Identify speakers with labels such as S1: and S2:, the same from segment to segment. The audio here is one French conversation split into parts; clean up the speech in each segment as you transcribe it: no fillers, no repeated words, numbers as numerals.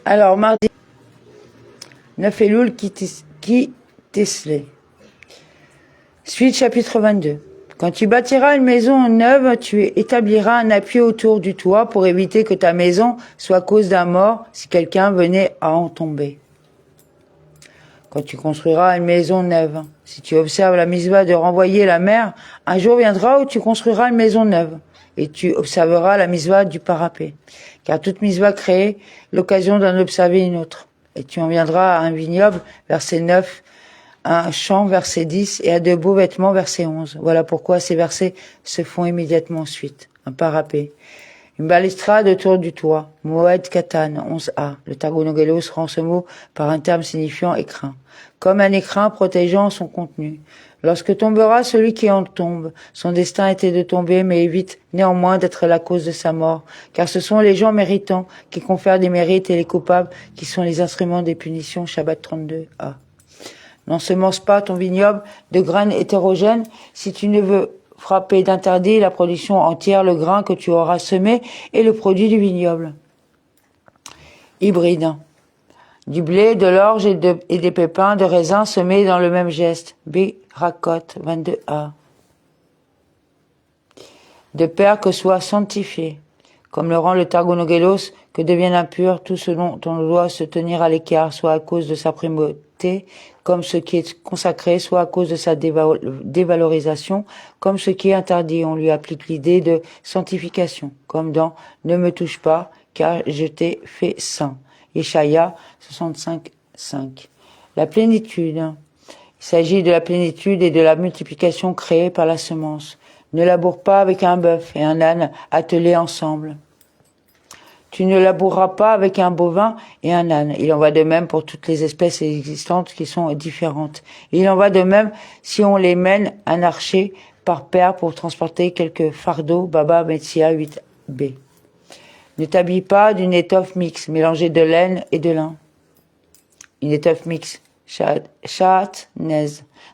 S1: Alors, mardi 9 Elul qui Teslé. Suite chapitre 22. Quand tu bâtiras une maison neuve, tu établiras un appui autour du toit pour éviter que ta maison soit cause d'un mort si quelqu'un venait à en tomber. Quand tu construiras une maison neuve, si tu observes la mitzvah de renvoyer la mer, un jour viendra où tu construiras une maison neuve et tu observeras la mitzvah du parapet. Car toute mitzvah crée l'occasion d'en observer une autre. Et tu en viendras à un vignoble, verset 9, à un champ, verset 10, et à de beaux vêtements, verset 11. Voilà pourquoi ces versets se font immédiatement ensuite. Un parapet. Une balustrade autour du toit. Moed Katan, 11a. Le Targonogelos rend ce mot par un terme signifiant écrin. Comme un écrin protégeant son contenu. Lorsque tombera celui qui en tombe, son destin était de tomber, mais évite néanmoins d'être la cause de sa mort, car ce sont les gens méritants qui confèrent des mérites et les coupables qui sont les instruments des punitions. Shabbat 32a. N'ensemence pas ton vignoble de graines hétérogènes si tu ne veux frapper d'interdit la production entière, le grain que tu auras semé et le produit du vignoble. Hybride. Du blé, de l'orge et des pépins de raisin semés dans le même geste. Birakot 22a. De peur que soit sanctifié, comme le rend le Targonogelos, que devienne impur tout ce dont on doit se tenir à l'écart, soit à cause de sa primauté, comme ce qui est consacré, soit à cause de sa dévalorisation, comme ce qui est interdit. On lui applique l'idée de sanctification, comme dans « Ne me touche pas, car je t'ai fait saint ». Yeshaya 65:5. La plénitude. Il s'agit de la plénitude et de la multiplication créée par la semence. Ne laboure pas avec un bœuf et un âne attelés ensemble. Tu ne laboureras pas avec un bovin et un âne. Il en va de même pour toutes les espèces existantes qui sont différentes. Il en va de même si on les mène un archer par paire pour transporter quelques fardeaux. Baba Metsia 8b. Ne t'habille pas d'une étoffe mixte, mélangée de laine et de lin. Une étoffe mixte, nez,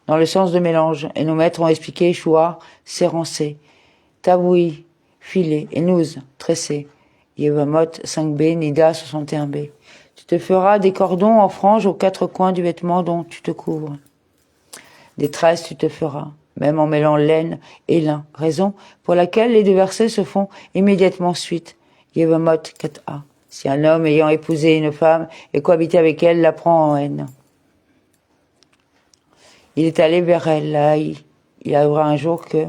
S1: dans le sens de mélange. Et nos maîtres ont expliqué choua, sérancé, taboui, filet, et nous, tressé. Yevamot 5b, Nida 61b. Tu te feras des cordons en franges aux quatre coins du vêtement dont tu te couvres. Des tresses tu te feras, même en mêlant laine et lin, raison pour laquelle les deux versets se font immédiatement suite. Yevamot 4a. Si un homme ayant épousé une femme et cohabité avec elle la prend en haine, il est allé vers elle, là, il arrivera un jour que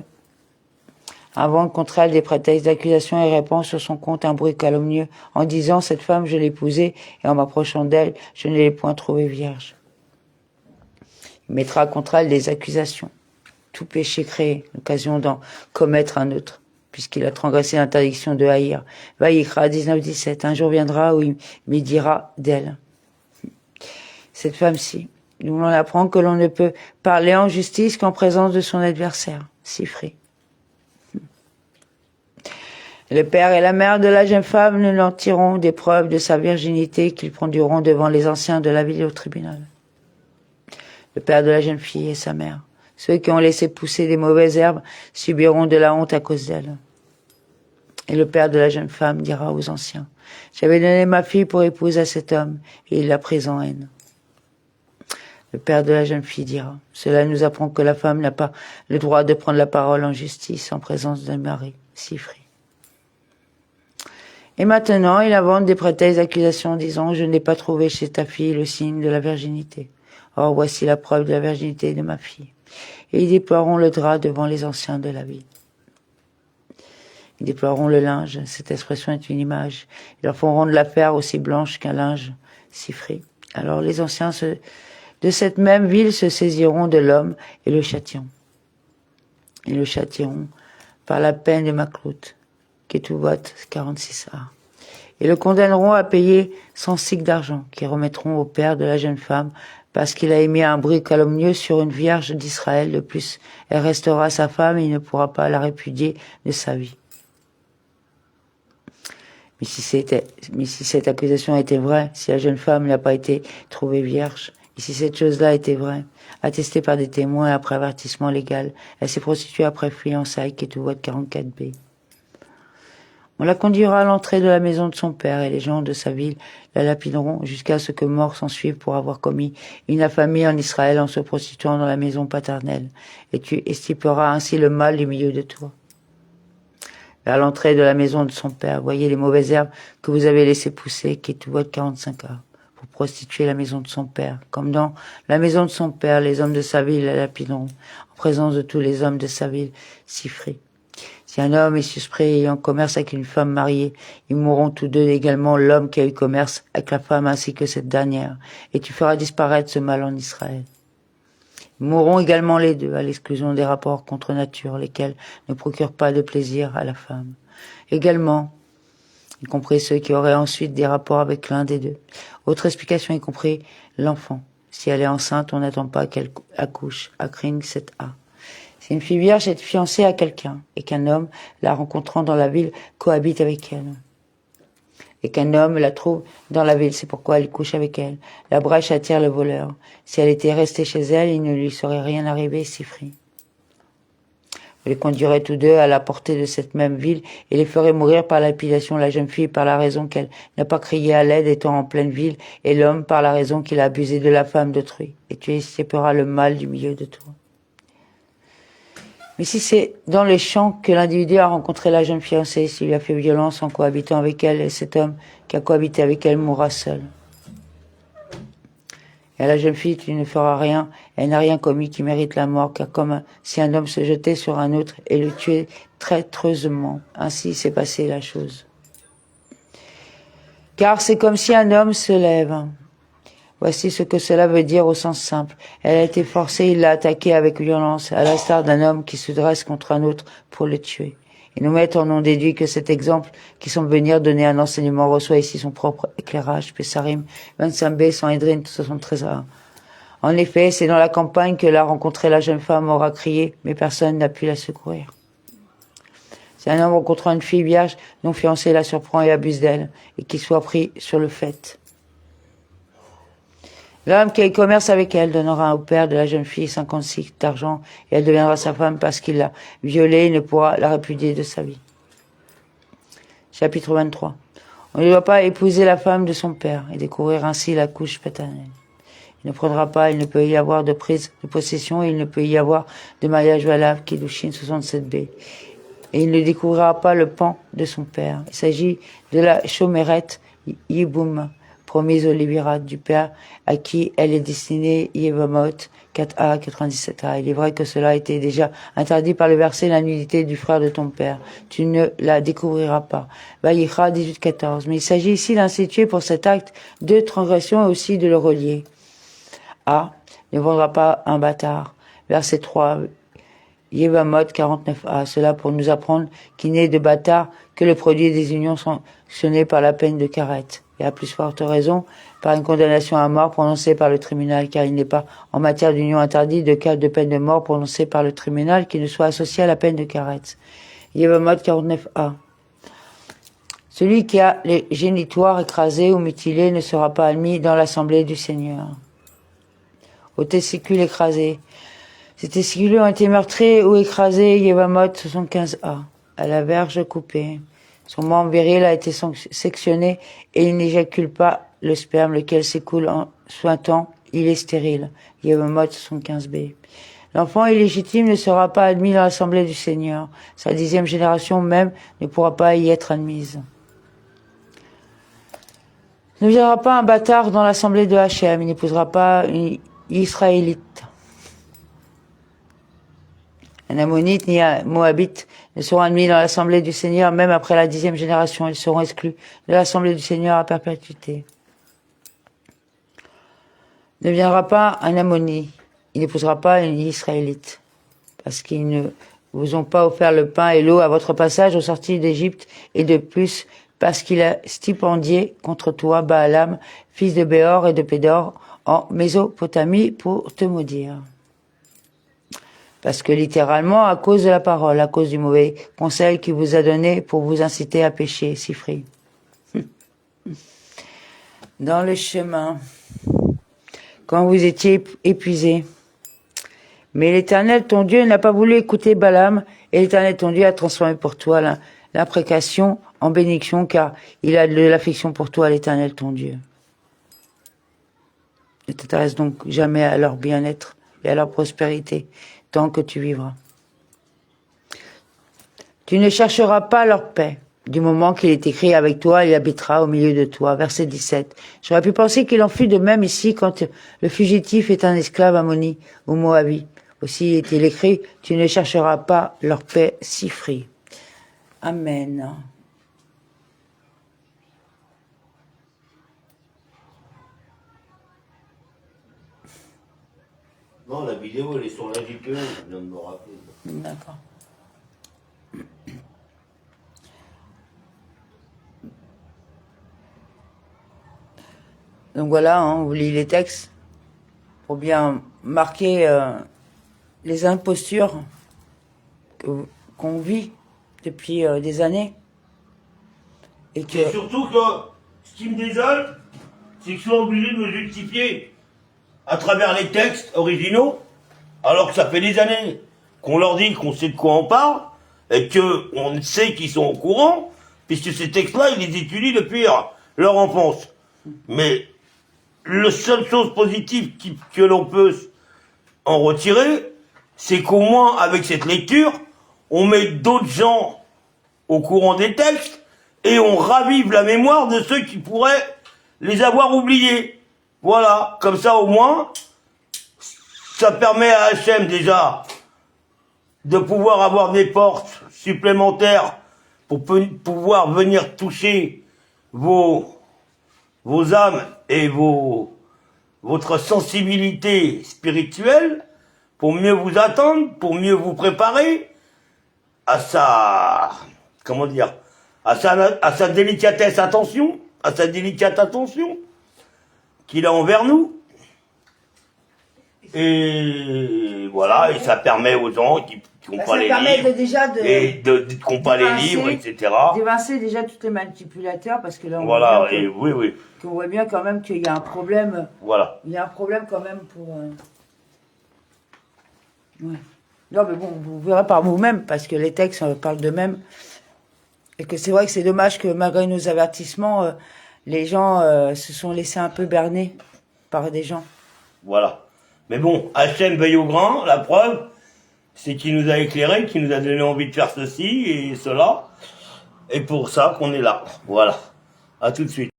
S1: invente contre elle des prétextes d'accusation et répand sur son compte un bruit calomnieux en disant « Cette femme, je l'ai épousée, et en m'approchant d'elle, je ne l'ai point trouvée vierge. » Il mettra contre elle des accusations. Tout péché créé, l'occasion d'en commettre un autre, puisqu'il a transgressé l'interdiction de haïr. Vaïkra 19-17. Un jour viendra où il me dira d'elle. Cette femme-ci, nous l'on apprend que l'on ne peut parler en justice qu'en présence de son adversaire, Sifri. Le père et la mère de la jeune femme ne l'en tireront des preuves de sa virginité qu'ils produiront devant les anciens de la ville au tribunal. Le père de la jeune fille et sa mère, ceux qui ont laissé pousser des mauvaises herbes, subiront de la honte à cause d'elle. Et le père de la jeune femme dira aux anciens, « J'avais donné ma fille pour épouse à cet homme, et il l'a prise en haine. » Le père de la jeune fille dira, « Cela nous apprend que la femme n'a pas le droit de prendre la parole en justice en présence d'un mari, Sifri. » Et maintenant, il invente des prétextes d'accusations disant « Je n'ai pas trouvé chez ta fille le signe de la virginité. Or, voici la preuve de la virginité de ma fille. » Et ils déploieront le drap devant les anciens de la ville. Ils déploieront le linge, cette expression est une image. Ils leur feront de l'affaire aussi blanche qu'un linge Sifri. Alors les anciens de cette même ville se saisiront de l'homme et le châtieront. Ils le châtieront par la peine de Maklout. Ketuvot 46a. Et le condamneront à payer 100 cycles d'argent, qui remettront au père de la jeune femme, parce qu'il a émis un bruit calomnieux sur une vierge d'Israël. De plus, elle restera sa femme et il ne pourra pas la répudier de sa vie. Mais si cette accusation était vraie, si la jeune femme n'a pas été trouvée vierge, et si cette chose-là était vraie, attestée par des témoins après avertissement légal, elle s'est prostituée après fiançailles, Ketuvot 44b. On la conduira à l'entrée de la maison de son père, et les gens de sa ville la lapideront jusqu'à ce que mort s'en suive pour avoir commis une infamie en Israël en se prostituant dans la maison paternelle. Et tu extirperas ainsi le mal du milieu de toi. Vers l'entrée de la maison de son père, voyez les mauvaises herbes que vous avez laissées pousser, qui tout votre 45 heures, pour prostituer la maison de son père. Comme dans la maison de son père, les hommes de sa ville la lapideront, en présence de tous les hommes de sa ville, Sifri. Si un homme est suspect ayant commerce avec une femme mariée, ils mourront tous deux également, l'homme qui a eu commerce avec la femme ainsi que cette dernière, et tu feras disparaître ce mal en Israël. Ils mourront également les deux, à l'exclusion des rapports contre nature, lesquels ne procurent pas de plaisir à la femme. Également, y compris ceux qui auraient ensuite des rapports avec l'un des deux. Autre explication, y compris l'enfant. Si elle est enceinte, on n'attend pas qu'elle accouche. Akring 7a. Si une fille vierge est fiancée à quelqu'un, et qu'un homme, la rencontrant dans la ville, cohabite avec elle, et qu'un homme la trouve dans la ville, c'est pourquoi elle couche avec elle. La brèche attire le voleur. Si elle était restée chez elle, il ne lui serait rien arrivé, Sifri. Vous les conduirez tous deux à la portée de cette même ville et les ferez mourir par lapidation, la jeune fille par la raison qu'elle n'a pas crié à l'aide étant en pleine ville, et l'homme par la raison qu'il a abusé de la femme d'autrui. Et tu extirperas le mal du milieu de toi. Mais si c'est dans les champs que l'individu a rencontré la jeune fiancée, s'il lui a fait violence en cohabitant avec elle, et cet homme qui a cohabité avec elle mourra seul. Et à la jeune fille, tu ne feras rien, elle n'a rien commis qui mérite la mort, car comme si un homme se jetait sur un autre et le tuait traîtreusement. Ainsi s'est passée la chose. Car c'est comme si un homme se lève. Voici ce que cela veut dire au sens simple. Elle a été forcée, il l'a attaquée avec violence, à l'instar d'un homme qui se dresse contre un autre pour le tuer. Et nous maîtres en ont déduit que cet exemple, qui semble venir donner un enseignement, reçoit ici son propre éclairage. Pesarim 25b, 100 Edrin 73a. En effet, c'est dans la campagne que l'a rencontrée la jeune femme aura crié, mais personne n'a pu la secourir. Si un homme rencontrant une fille vierge, non fiancée, la surprend et abuse d'elle, et qu'il soit pris sur le fait. L'homme qui a eu commerce avec elle donnera au père de la jeune fille 56 d'argent et elle deviendra sa femme parce qu'il l'a violée et ne pourra la répudier de sa vie. Chapitre 23. On ne doit pas épouser la femme de son père et découvrir ainsi la couche paternelle. Il ne prendra pas, il ne peut y avoir de prise de possession et il ne peut y avoir de mariage valable, Kiddushin 67b. Et il ne découvrira pas le pan de son père. Il s'agit de la chomérette Yiboum, promise au libérat du père, à qui elle est destinée, Yevamot 4a, 97a. Il est vrai que cela a été déjà interdit par le verset la nudité du frère de ton père. Tu ne la découvriras pas. Vaïcha 18-14. Mais il s'agit ici d'instituer pour cet acte de transgression et aussi de le relier. A. Ne vendra pas un bâtard. Verset 3. Yevamot 49a. Cela pour nous apprendre qu'il n'est de bâtard que le produit des unions sanctionnées par la peine de carette. Et à plus forte raison, par une condamnation à mort prononcée par le tribunal, car il n'est pas, en matière d'union interdite, de cas de peine de mort prononcée par le tribunal qui ne soit associé à la peine de carette. Yevamot 49a. Celui qui a les génitoires écrasés ou mutilés ne sera pas admis dans l'assemblée du Seigneur. Aux testicules écrasés. Ces testicules ont été meurtris ou écrasés, Yevamot 75a. À la verge coupée. Son membre viril a été sectionné et il n'éjacule pas le sperme, lequel s'écoule en sointant, il est stérile. Yevamot 75b. L'enfant illégitime ne sera pas admis dans l'assemblée du Seigneur. Sa 10e génération même ne pourra pas y être admise. Ne viendra pas un bâtard dans l'assemblée de Hachem, il n'épousera pas une Israélite. Un Ammonite ni un Moabite ne seront admis dans l'assemblée du Seigneur, même après la 10e génération. Ils seront exclus de l'assemblée du Seigneur à perpétuité. Ne viendra pas un Ammonite, il n'épousera pas une Israélite, parce qu'ils ne vous ont pas offert le pain et l'eau à votre passage aux sorties d'Égypte, et de plus, parce qu'il a stipendié contre toi Baalam, fils de Béor et de Pédor, en Mésopotamie, pour te maudire. Parce que littéralement, à cause de la parole, à cause du mauvais conseil qu'il vous a donné pour vous inciter à pécher, Sifri. Dans le chemin, quand vous étiez épuisés. Mais l'Éternel, ton Dieu, n'a pas voulu écouter Balaam, et l'Éternel, ton Dieu, a transformé pour toi l'imprécation en bénédiction, car il a de l'affection pour toi, l'Éternel, ton Dieu. Ne t'intéresse donc jamais à leur bien-être et à leur prospérité, tant que tu vivras. Tu ne chercheras pas leur paix. Du moment qu'il est écrit avec toi, il habitera au milieu de toi. Verset 17. J'aurais pu penser qu'il en fut de même ici quand le fugitif est un esclave ammoni ou moabite. Aussi est-il écrit, tu ne chercheras pas leur paix si free. Amen.
S2: Non, la vidéo, elle est sur la JPE, je viens de me rappeler.
S1: D'accord. Donc voilà, hein, on lit les textes pour bien marquer les impostures qu'on vit depuis des années. Et que...
S2: Et surtout que, ce qui me désole, c'est que je suis obligé de me justifier à travers les textes originaux, alors que ça fait des années qu'on leur dit qu'on sait de quoi on parle, et qu'on sait qu'ils sont au courant, puisque ces textes-là, ils les étudient depuis leur enfance. Mais la seule chose positive que l'on peut en retirer, c'est qu'au moins, avec cette lecture, on met d'autres gens au courant des textes, et on ravive la mémoire de ceux qui pourraient les avoir oubliés. Voilà, comme ça au moins, ça permet à HM déjà de pouvoir avoir des portes supplémentaires pour pouvoir venir toucher vos âmes et votre sensibilité spirituelle, pour mieux vous attendre, pour mieux vous préparer à sa, comment dire, à sa délicatesse attention, à sa délicate attention qu'il a envers nous. Et voilà, et ça permet aux gens qui n'ont pas les livres, qui n'ont pas les livres, etc.
S1: d'évincer déjà tous les manipulateurs, parce que là on
S2: voilà,
S1: voit bien
S2: et oui.
S1: qu'on voit bien quand même qu'il y a un problème.
S2: Voilà.
S1: Il y a un problème quand même pour... Ouais. Non mais bon, vous verrez par vous-même, parce que les textes parlent d'eux-mêmes. Et que c'est vrai que c'est dommage que malgré nos avertissements, les gens se sont laissés un peu berner par des gens.
S2: Voilà. Mais bon, Hachem veille au grand, la preuve, c'est qu'il nous a éclairé, qu'il nous a donné envie de faire ceci et cela. Et pour ça qu'on est là. Voilà. À tout de suite.